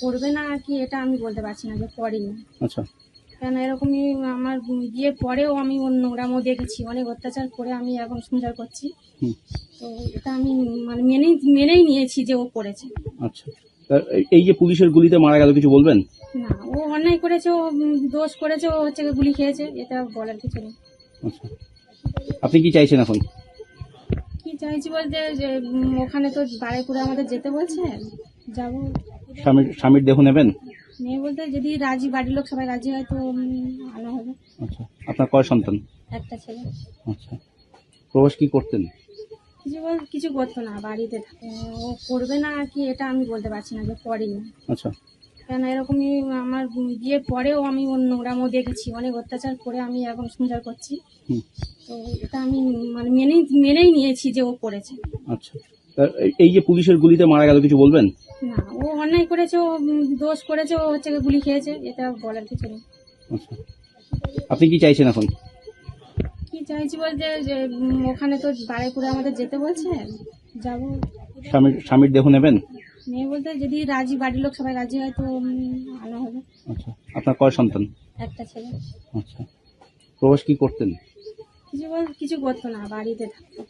করবে না কি এটা আমি বলতে পারছি না যে করেনি। আচ্ছা। কেন এরকমই আমার বিয়ের পরেও আমি ওর নোংরামও দেখেছি, অনেক অত্যাচার করে আমি এখন সংসার করছি। হুম। তো এটা আমি মানে মেনেই নিয়েছি যে ও করেছে। আচ্ছা। এই যে পুলিশের গুলিতে মারা গেল, কিছু বলবেন? না, ও অন্যায় করেছে, ও দোষ করেছে, ও হচ্ছে গিয়ে গুলি খেয়েছে, এটা বলার কিছু নেই। আচ্ছা। আপনি কি চাইছেন এখন? কি চাইছি বলতে যে ওখানে তো বাড়িপুরে আমাদের যেতে বলছে, যাবো। স্বামীর দেহ নেবেন? মেয়ে বলতে যদি রাজি, বাড়ির লোক সবাই রাজি হয় তো ভালো হবে। আচ্ছা। আপনার কয় সন্তান? একটা ছেলে। আচ্ছা। প্রবাস কি করতেন? কিছু করতো না, বাড়িতে থাকে। ও করবে না কি এটা আমি বলতে পারছি না যে করেনি। আচ্ছা। কেন এরকমই আমার বিয়ের পরেও আমি ওর নোংরামও দেখেছি, অনেক অত্যাচার করে আমি এখন সংসার করছি। হুম। তো এটা আমি মানে মেনেই নিয়েছি যে ও করেছে। আচ্ছা। এই যে পুলিশের গুলিতে মারা গেল, কিছু বলবেন? না, ও অন্যায় করেছে, ও দোষ করেছে, ও হচ্ছে গিয়ে গুলি খেয়েছে, এটা বলার কিছু নেই। আচ্ছা। আপনি কি চাইছেন এখন? কি চাইছি বলতে যে ওখানে তো বাড়িপুরে আমাদের যেতে বলছে, যাবো। স্বামীর দেহ নেবেন? মেয়ে বলতে যদি রাজি, বাড়ির লোক সবাই রাজি হয় তো ভালো হবে। আচ্ছা। আপনার কয় সন্তান? একটা ছেলে। আচ্ছা। প্রবাস কি করতেন? কিছু করতো না, বাড়িতে থাকতো।